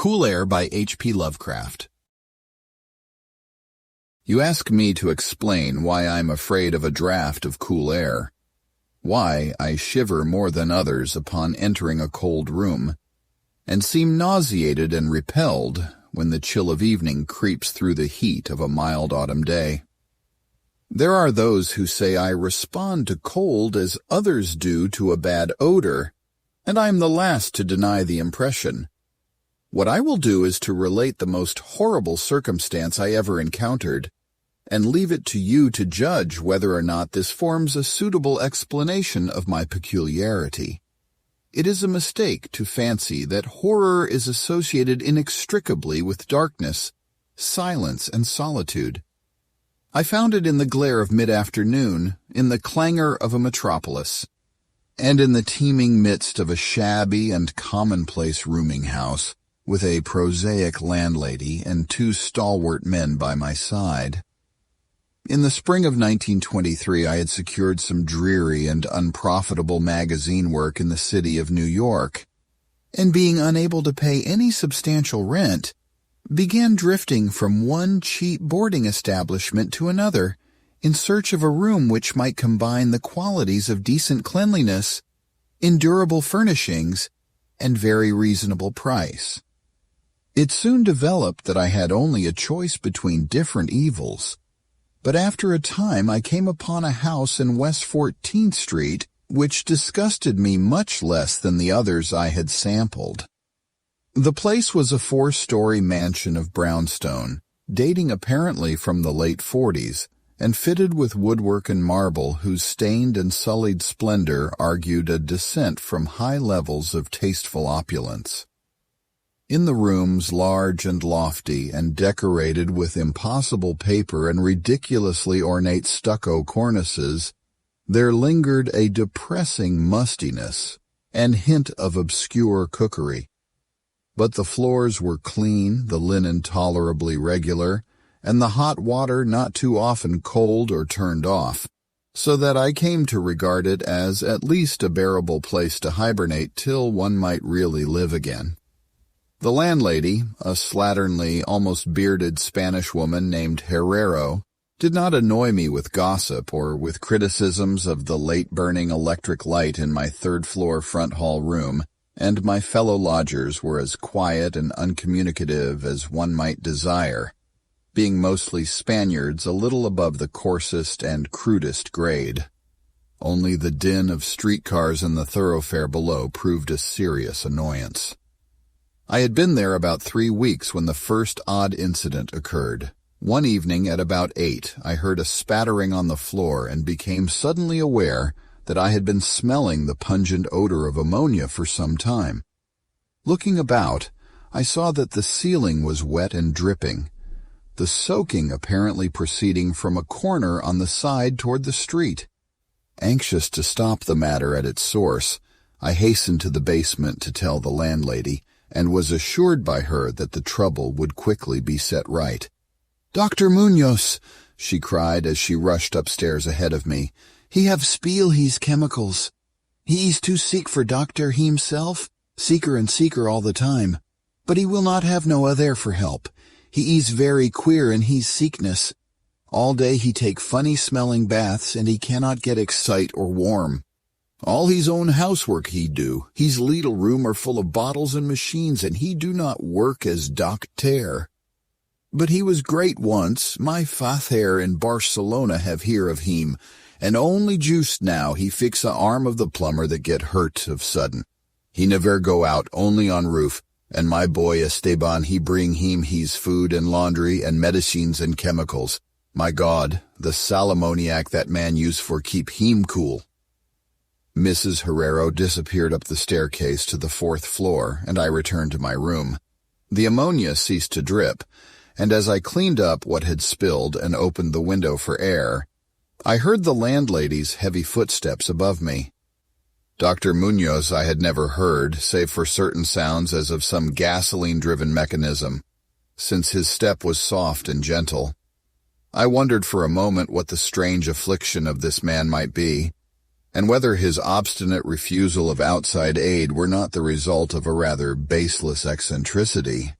Cool Air by H.P. Lovecraft. You ask me to explain why I'm afraid of a draft of cool air, why I shiver more than others upon entering a cold room, and seem nauseated and repelled when the chill of evening creeps through the heat of a mild autumn day. There are those who say I respond to cold as others do to a bad odor, and I am the last to deny the impression. What I will do is to relate the most horrible circumstance I ever encountered, and leave it to you to judge whether or not this forms a suitable explanation of my peculiarity. It is a mistake to fancy that horror is associated inextricably with darkness, silence, and solitude. I found it in the glare of mid-afternoon, in the clangor of a metropolis, and in the teeming midst of a shabby and commonplace rooming house, with a prosaic landlady and two stalwart men by my side. In the spring of 1923, I had secured some dreary and unprofitable magazine work in the city of New York, and being unable to pay any substantial rent, began drifting from one cheap boarding establishment to another in search of a room which might combine the qualities of decent cleanliness, endurable furnishings, and very reasonable price. It soon developed that I had only a choice between different evils, but after a time I came upon a house in West 14th Street which disgusted me much less than the others I had sampled. The place was a 4-story mansion of brownstone, dating apparently from the late 40s, and fitted with woodwork and marble whose stained and sullied splendor argued a descent from high levels of tasteful opulence. In the rooms, large and lofty and decorated with impossible paper and ridiculously ornate stucco cornices, there lingered a depressing mustiness and hint of obscure cookery. But the floors were clean, the linen tolerably regular, and the hot water not too often cold or turned off, so that I came to regard it as at least a bearable place to hibernate till one might really live again. The landlady, a slatternly, almost bearded Spanish woman named Herrero, did not annoy me with gossip or with criticisms of the late-burning electric light in my third-floor front hall room, and my fellow lodgers were as quiet and uncommunicative as one might desire, being mostly Spaniards a little above the coarsest and crudest grade. Only the din of streetcars in the thoroughfare below proved a serious annoyance. I had been there about 3 weeks when the first odd incident occurred. One evening at about 8, I heard a spattering on the floor and became suddenly aware that I had been smelling the pungent odor of ammonia for some time. Looking about, I saw that the ceiling was wet and dripping, the soaking apparently proceeding from a corner on the side toward the street. Anxious to stop the matter at its source, I hastened to the basement to tell the landlady, and was assured by her that the trouble would quickly be set right. "Dr. Munoz," she cried as she rushed upstairs ahead of me, "he have spill his chemicals. He is too sick for doctor himself, sicker and sicker all the time. But he will not have no other for help. He is very queer in his sickness. All day he take funny-smelling baths, and he cannot get excite or warm. All his own housework he do. His little room are full of bottles and machines, and he do not work as doctor. But he was great once. My father in Barcelona have hear of him, and only just now he fix a arm of the plumber that get hurt of sudden. He never go out, only on roof, and my boy Esteban he bring him his food and laundry and medicines and chemicals. My God, the salamoniac that man use for keep him cool." Mrs. Herrero disappeared up the staircase to the 4th floor, and I returned to my room. The ammonia ceased to drip, and as I cleaned up what had spilled and opened the window for air, I heard the landlady's heavy footsteps above me. Dr. Munoz I had never heard, save for certain sounds as of some gasoline-driven mechanism, since his step was soft and gentle. I wondered for a moment what the strange affliction of this man might be, and whether his obstinate refusal of outside aid were not the result of a rather baseless eccentricity.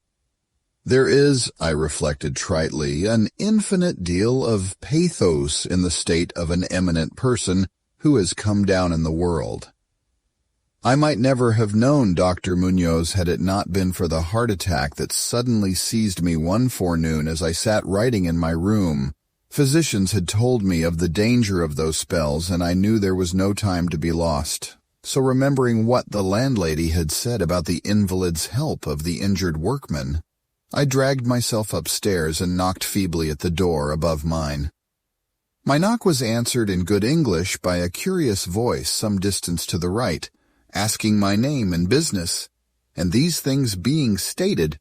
There is, I reflected tritely, an infinite deal of pathos in the state of an eminent person who has come down in the world. I might never have known Dr. Munoz had it not been for the heart attack that suddenly seized me one forenoon as I sat writing in my room. Physicians had told me of the danger of those spells, and I knew there was no time to be lost. So remembering what the landlady had said about the invalid's help of the injured workman, I dragged myself upstairs and knocked feebly at the door above mine. My knock was answered in good English by a curious voice some distance to the right, asking my name and business, and these things being stated,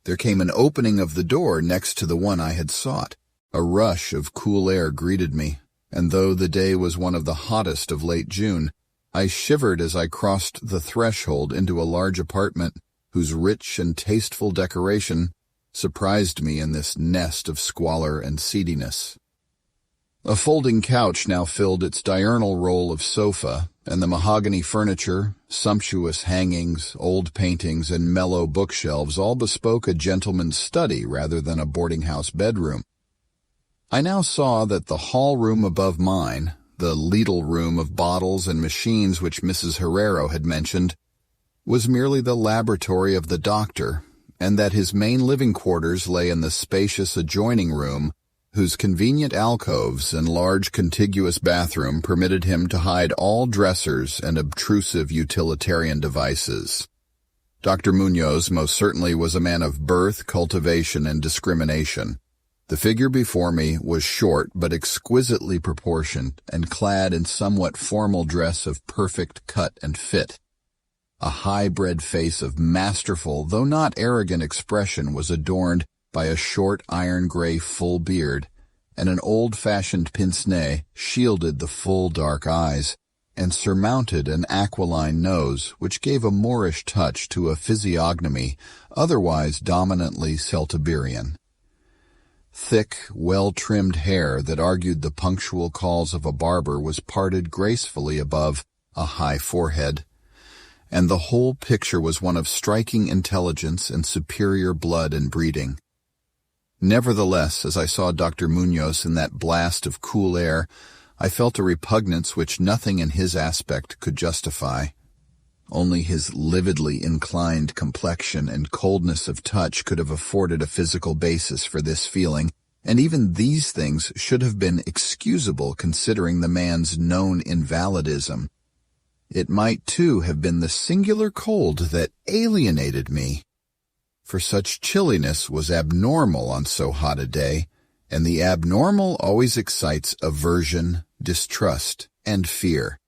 there came an opening of the door next to the one I had sought. A rush of cool air greeted me, and though the day was one of the hottest of late June, I shivered as I crossed the threshold into a large apartment whose rich and tasteful decoration surprised me in this nest of squalor and seediness. A folding couch now filled its diurnal role of sofa, and the mahogany furniture, sumptuous hangings, old paintings, and mellow bookshelves all bespoke a gentleman's study rather than a boarding-house bedroom. I now saw that the hall room above mine, the ladle room of bottles and machines which Mrs. Herrero had mentioned, was merely the laboratory of the doctor, and that his main living quarters lay in the spacious adjoining room, whose convenient alcoves and large contiguous bathroom permitted him to hide all dressers and obtrusive utilitarian devices. Dr. Munoz most certainly was a man of birth, cultivation, and discrimination. The figure before me was short but exquisitely proportioned and clad in somewhat formal dress of perfect cut and fit. A high-bred face of masterful, though not arrogant expression was adorned by a short iron-gray full beard, and an old-fashioned pince-nez shielded the full dark eyes, and surmounted an aquiline nose which gave a Moorish touch to a physiognomy otherwise dominantly Celtiberian. Thick, well-trimmed hair that argued the punctual calls of a barber was parted gracefully above a high forehead, and the whole picture was one of striking intelligence and superior blood and breeding. Nevertheless, as I saw Dr. Munoz in that blast of cool air, I felt a repugnance which nothing in his aspect could justify. Only his lividly inclined complexion and coldness of touch could have afforded a physical basis for this feeling, and even these things should have been excusable considering the man's known invalidism. It might, too, have been the singular cold that alienated me, for such chilliness was abnormal on so hot a day, and the abnormal always excites aversion, distrust, and fear.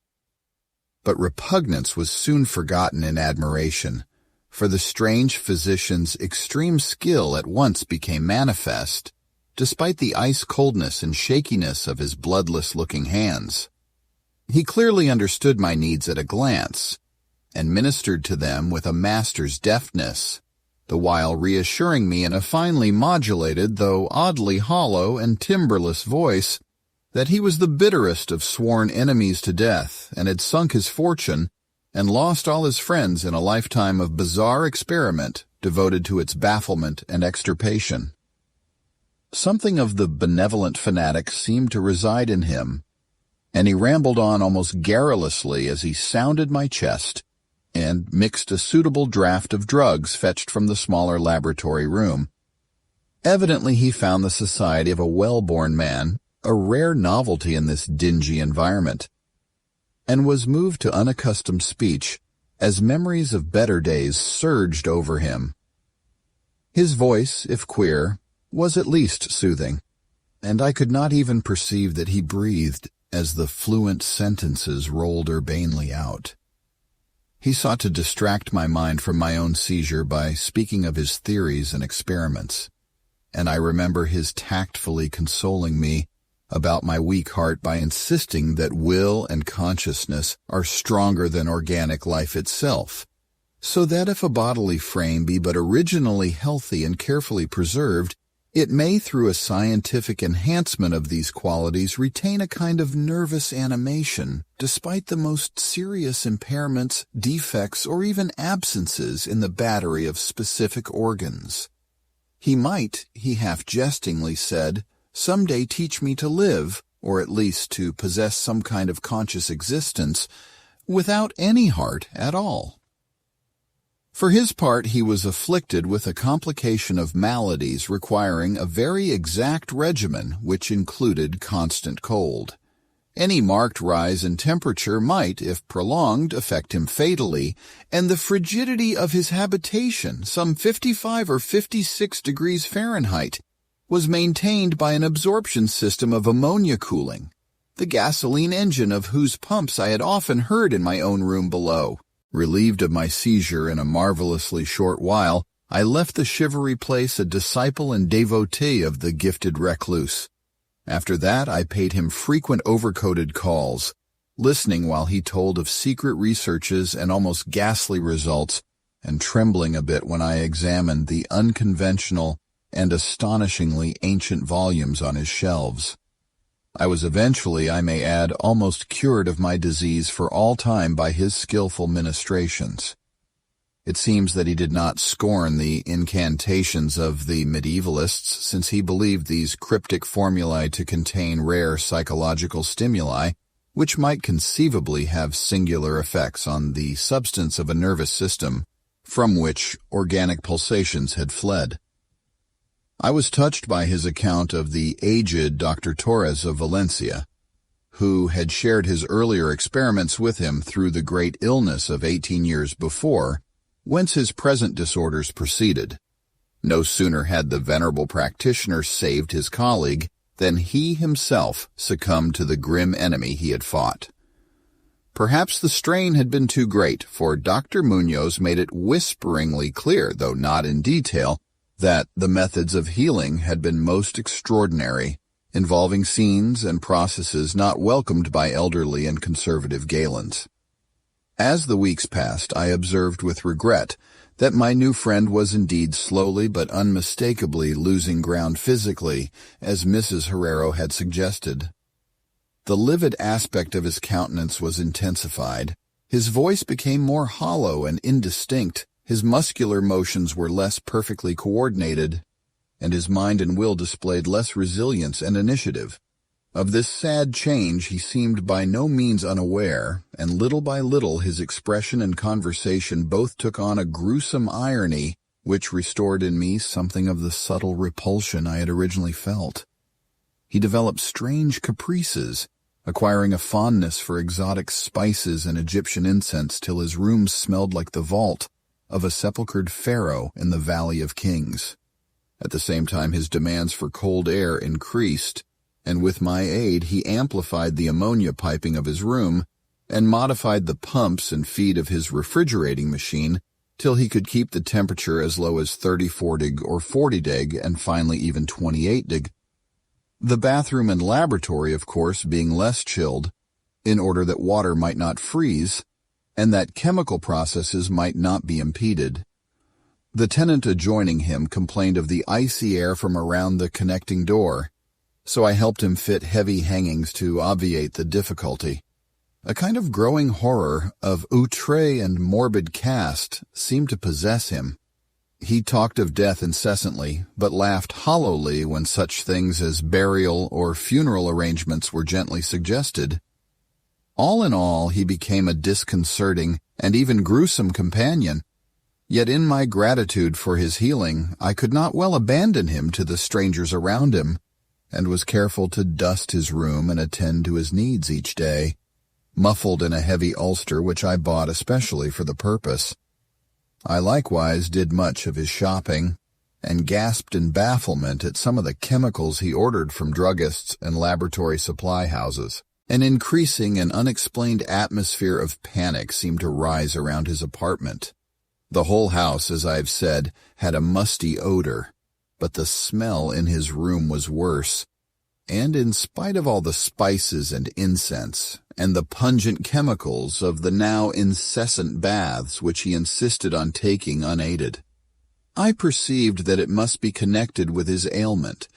But repugnance was soon forgotten in admiration, for the strange physician's extreme skill at once became manifest, despite the ice-coldness and shakiness of his bloodless-looking hands. He clearly understood my needs at a glance, and ministered to them with a master's deftness, the while reassuring me in a finely modulated, though oddly hollow and timbreless voice, that he was the bitterest of sworn enemies to death, and had sunk his fortune, and lost all his friends in a lifetime of bizarre experiment devoted to its bafflement and extirpation. Something of the benevolent fanatic seemed to reside in him, and he rambled on almost garrulously as he sounded my chest, and mixed a suitable draught of drugs fetched from the smaller laboratory room. Evidently he found the society of a well-born man a rare novelty in this dingy environment, and was moved to unaccustomed speech as memories of better days surged over him. His voice, if queer, was at least soothing, and I could not even perceive that he breathed as the fluent sentences rolled urbanely out. He sought to distract my mind from my own seizure by speaking of his theories and experiments, and I remember his tactfully consoling me about my weak heart by insisting that will and consciousness are stronger than organic life itself, so that if a bodily frame be but originally healthy and carefully preserved, It may, through a scientific enhancement of these qualities, retain a kind of nervous animation, despite the most serious impairments, defects, or even absences in the battery of specific organs. He might, he half-jestingly said, someday teach me to live, or at least to possess some kind of conscious existence, without any heart at all. For his part, he was afflicted with a complication of maladies requiring a very exact regimen which included constant cold. Any marked rise in temperature might, if prolonged, affect him fatally, and the frigidity of his habitation, some 55 or 56 degrees Fahrenheit, was maintained by an absorption system of ammonia cooling, the gasoline engine of whose pumps I had often heard in my own room below. Relieved of my seizure in a marvelously short while, I left the shivery place a disciple and devotee of the gifted recluse. After that, I paid him frequent overcoated calls, listening while he told of secret researches and almost ghastly results, and trembling a bit when I examined the unconventional and astonishingly ancient volumes on his shelves. I was eventually, I may add, almost cured of my disease for all time by his skillful ministrations. It seems that he did not scorn the incantations of the medievalists, since he believed these cryptic formulae to contain rare psychological stimuli, which might conceivably have singular effects on the substance of a nervous system from which organic pulsations had fled. I was touched by his account of the aged Dr. Torres of Valencia, who had shared his earlier experiments with him through the great illness of 18 years before, whence his present disorders proceeded. No sooner had the venerable practitioner saved his colleague than he himself succumbed to the grim enemy he had fought. Perhaps the strain had been too great, for Dr. Munoz made it whisperingly clear, though not in detail, that the methods of healing had been most extraordinary, involving scenes and processes not welcomed by elderly and conservative Galens. As the weeks passed, I observed with regret that my new friend was indeed slowly but unmistakably losing ground physically, as Mrs. Herrero had suggested. The livid aspect of his countenance was intensified, his voice became more hollow and indistinct, his muscular motions were less perfectly coordinated, and his mind and will displayed less resilience and initiative. Of this sad change he seemed by no means unaware, and little by little his expression and conversation both took on a gruesome irony which restored in me something of the subtle repulsion I had originally felt. He developed strange caprices, acquiring a fondness for exotic spices and Egyptian incense till his room smelled like the vault of a sepulchred pharaoh in the Valley of Kings. At the same time, his demands for cold air increased, and with my aid he amplified the ammonia piping of his room and modified the pumps and feed of his refrigerating machine till he could keep the temperature as low as 34 dig or 40 dig and finally even 28 dig. The bathroom and laboratory, of course, being less chilled, in order that water might not freeze, and that chemical processes might not be impeded. The tenant adjoining him complained of the icy air from around the connecting door, so I helped him fit heavy hangings to obviate the difficulty. A kind of growing horror of outre and morbid cast seemed to possess him. He talked of death incessantly, but laughed hollowly when such things as burial or funeral arrangements were gently suggested. All in all, he became a disconcerting and even gruesome companion. Yet in my gratitude for his healing, I could not well abandon him to the strangers around him, and was careful to dust his room and attend to his needs each day, muffled in a heavy ulster which I bought especially for the purpose. I likewise did much of his shopping, and gasped in bafflement at some of the chemicals he ordered from druggists and laboratory supply houses. An increasing and unexplained atmosphere of panic seemed to rise around his apartment. The whole house, as I have said, had a musty odor, but the smell in his room was worse, and in spite of all the spices and incense, and the pungent chemicals of the now incessant baths which he insisted on taking unaided, I perceived that it must be connected with his ailment,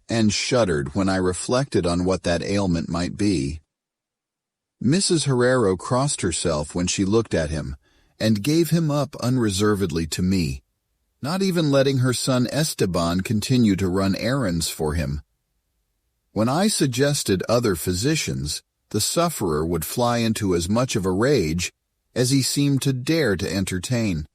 and shuddered when I reflected on what that ailment might be. Mrs. Herrero crossed herself when she looked at him, and gave him up unreservedly to me, not even letting her son Esteban continue to run errands for him. When I suggested other physicians, the sufferer would fly into as much of a rage as he seemed to dare to entertain.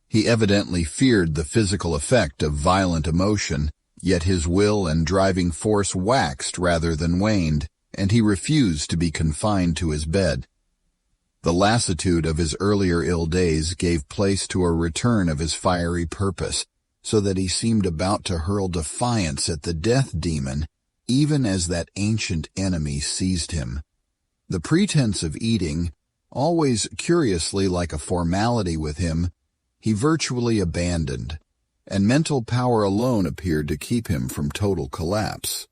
He evidently feared the physical effect of violent emotion, yet his will and driving force waxed rather than waned, and he refused to be confined to his bed. The lassitude of his earlier ill days gave place to a return of his fiery purpose, so that he seemed about to hurl defiance at the death demon, even as that ancient enemy seized him. The pretense of eating, always curiously like a formality with him, he virtually abandoned, and mental power alone appeared to keep him from total collapse.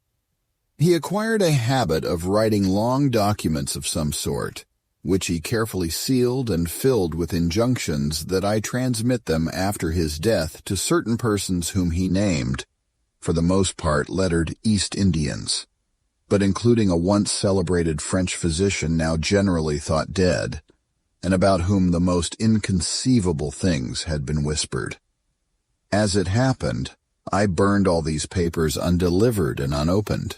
He acquired a habit of writing long documents of some sort, which he carefully sealed and filled with injunctions that I transmit them after his death to certain persons whom he named, for the most part lettered East Indians, but including a once celebrated French physician now generally thought dead, and about whom the most inconceivable things had been whispered. As it happened, I burned all these papers undelivered and unopened.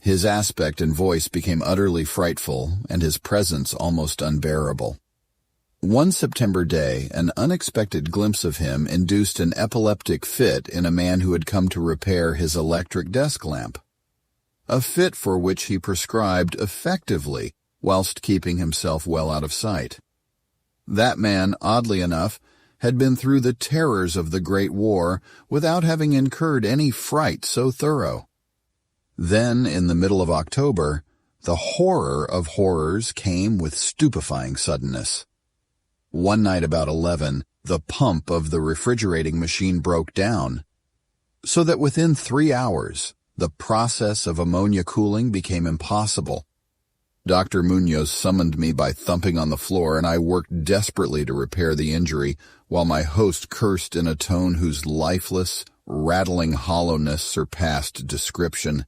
His aspect and voice became utterly frightful, and his presence almost unbearable. One September day, an unexpected glimpse of him induced an epileptic fit in a man who had come to repair his electric desk lamp, a fit for which he prescribed effectively whilst keeping himself well out of sight. That man, oddly enough, had been through the terrors of the Great War without having incurred any fright so thorough. Then, in the middle of October, the horror of horrors came with stupefying suddenness. One night about 11, the pump of the refrigerating machine broke down, so that within 3 hours, the process of ammonia cooling became impossible. Dr. Munoz summoned me by thumping on the floor, and I worked desperately to repair the injury, while my host cursed in a tone whose lifeless, rattling hollowness surpassed description.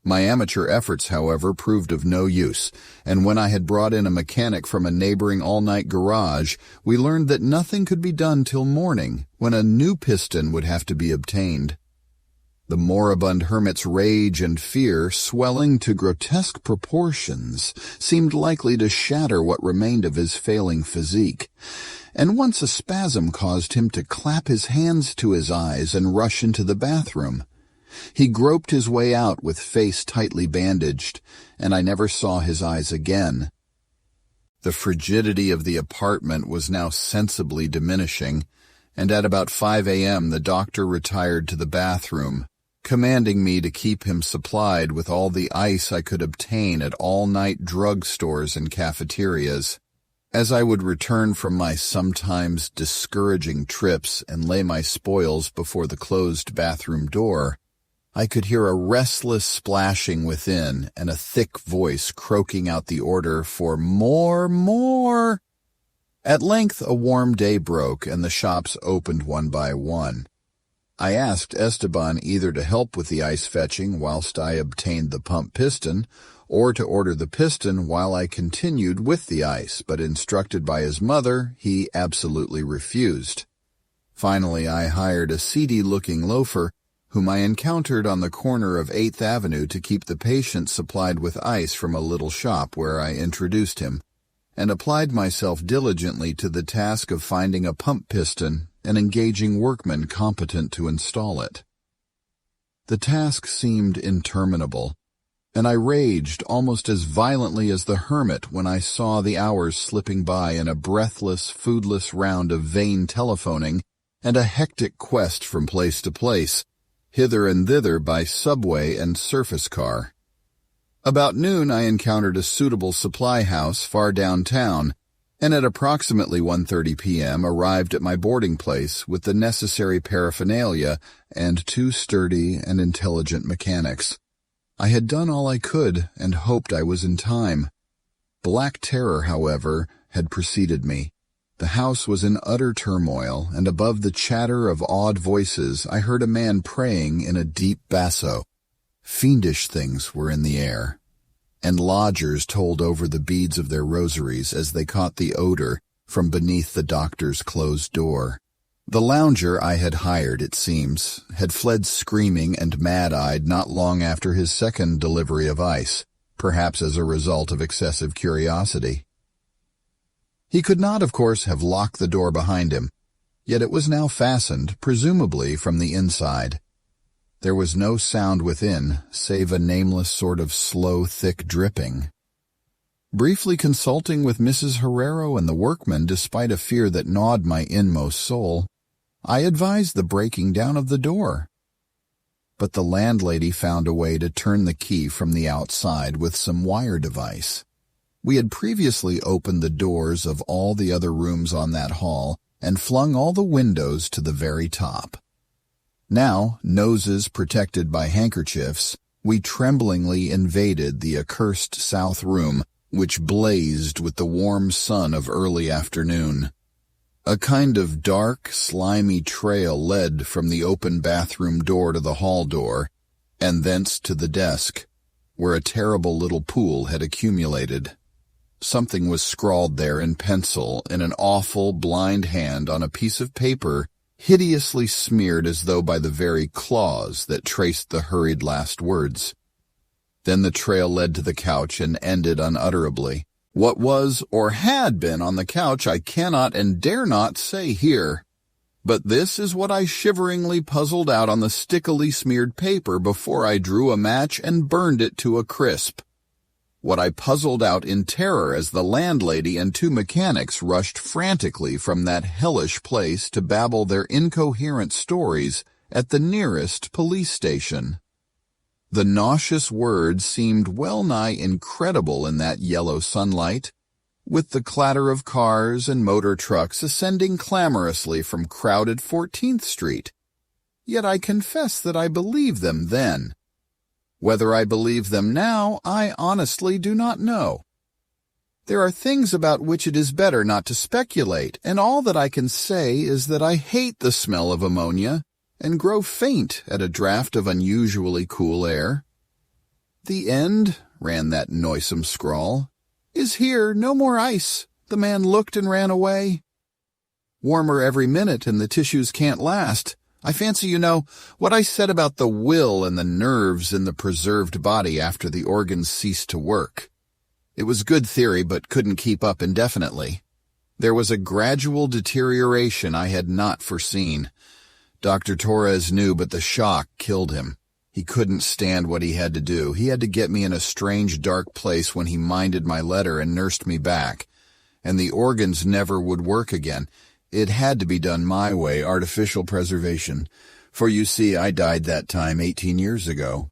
My amateur efforts, however, proved of no use, and when I had brought in a mechanic from a neighboring all-night garage, we learned that nothing could be done till morning, when a new piston would have to be obtained. The moribund hermit's rage and fear, swelling to grotesque proportions, seemed likely to shatter what remained of his failing physique, and once a spasm caused him to clap his hands to his eyes and rush into the bathroom. He groped his way out with face tightly bandaged, and I never saw his eyes again. The frigidity of the apartment was now sensibly diminishing, and at about 5 a.m. the doctor retired to the bathroom, commanding me to keep him supplied with all the ice I could obtain at all-night drug stores and cafeterias. As I would return from my sometimes discouraging trips and lay my spoils before the closed bathroom door, I could hear a restless splashing within and a thick voice croaking out the order for more. At length a warm day broke and the shops opened one by one. I asked Esteban either to help with the ice fetching whilst I obtained the pump piston, or to order the piston while I continued with the ice, but instructed by his mother, he absolutely refused. Finally, I hired a seedy-looking loafer, whom I encountered on the corner of 8th Avenue to keep the patient supplied with ice from a little shop where I introduced him, and applied myself diligently to the task of finding a pump piston and engaging workmen competent to install it. The task seemed interminable, and I raged almost as violently as the hermit when I saw the hours slipping by in a breathless, foodless round of vain telephoning and a hectic quest from place to place, hither and thither by subway and surface car. About noon I encountered a suitable supply house far downtown, and at approximately 1:30 p.m. arrived at my boarding place with the necessary paraphernalia and 2 sturdy and intelligent mechanics. I had done all I could and hoped I was in time. Black terror, however, had preceded me. The house was in utter turmoil, and above the chatter of awed voices I heard a man praying in a deep basso. Fiendish things were in the air, and lodgers told over the beads of their rosaries as they caught the odor from beneath the doctor's closed door. The lounger I had hired, it seems, had fled screaming and mad-eyed not long after his second delivery of ice, perhaps as a result of excessive curiosity. He could not, of course, have locked the door behind him, yet it was now fastened, presumably from the inside. There was no sound within, save a nameless sort of slow, thick dripping. Briefly consulting with Mrs. Herrero and the workmen, despite a fear that gnawed my inmost soul, I advised the breaking down of the door. But the landlady found a way to turn the key from the outside with some wire device. We had previously opened the doors of all the other rooms on that hall and flung all the windows to the very top. Now, noses protected by handkerchiefs, we tremblingly invaded the accursed south room, which blazed with the warm sun of early afternoon. A kind of dark, slimy trail led from the open bathroom door to the hall door, and thence to the desk, where a terrible little pool had accumulated. Something was scrawled there in pencil in an awful, blind hand on a piece of paper hideously smeared as though by the very claws that traced the hurried last words. Then the trail led to the couch and ended unutterably. What was or had been on the couch I cannot and dare not say here. But this is what I shiveringly puzzled out on the stickily smeared paper before I drew a match and burned it to a crisp. What I puzzled out in terror as the landlady and two mechanics rushed frantically from that hellish place to babble their incoherent stories at the nearest police station. The nauseous words seemed well-nigh incredible in that yellow sunlight, with the clatter of cars and motor trucks ascending clamorously from crowded 14th Street. Yet I confess that I believed them then. Whether I believe them now, I honestly do not know. There are things about which it is better not to speculate, and all that I can say is that I hate the smell of ammonia and grow faint at a draught of unusually cool air. "The end," ran that noisome scrawl, "is here, no more ice. The man looked and ran away. Warmer every minute and the tissues can't last. I fancy you know what I said about the will and the nerves in the preserved body after the organs ceased to work. It was good theory, but couldn't keep up indefinitely. There was a gradual deterioration I had not foreseen. Dr. Torres knew, but the shock killed him. He couldn't stand what he had to do. He had to get me in a strange, dark place when he minded my letter and nursed me back. And the organs never would work again. It had to be done my way, artificial preservation. For you see, I died that time 18 years ago.